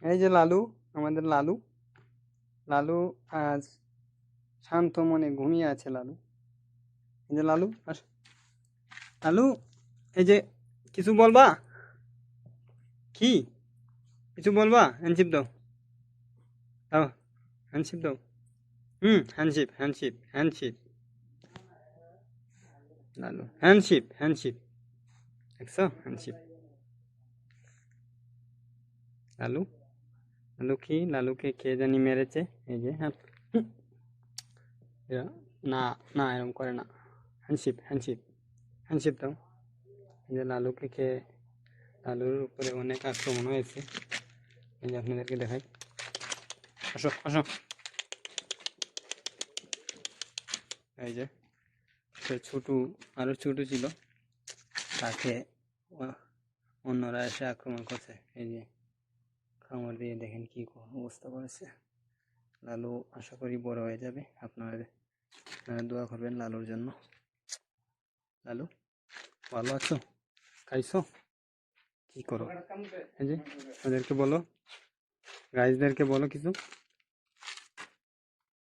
এই যে লালু, আমাদের লালু। লালু আজ শান্ত মনে ঘুমিয়ে আছে লালু। এই যে লালু, লালু, এই যে কিছু বলবা? কি কিছু বলবা? হ্যান্ডশিপ দাও, দাও, হ্যান্ডশিপ দাও। হ্যান্ডশিপ, হ্যান্ডশিপ, হ্যান্ডশিপ। লালু, হ্যান্ডশিপ, হ্যান্ডশিপ। দেখছো, হ্যান্ডশিপ। লালু, লালু কি, লালুকে কে জানি মেরেছে। এই যে হ্যাঁ, না, না, এরকম করে না। হ্যান্ডশিপ, হ্যান্ডশিপ, হ্যান্ডশিপ দাও। এই যে লালুকে কে, লালুর উপরে অনেক আক্রমণ হয়েছে। এই যে আপনাদেরকে দেখাই, আসো, আসো। এই যে সে ছোটু, আরো ছোট ছিল, তাকে অন্যরা এসে আক্রমণ করছে। এই যে কামড় দিয়ে দেখেন কি অবস্থা করেছে। লালু আশা করি বড় হয়ে যাবে। আপনারা দোয়া করবেন লালুর জন্য। লালু, ভালো আছো? খাইছো? কি করো? এই যে ওদেরকে বলো, গাইজদেরকে বলো কিছু।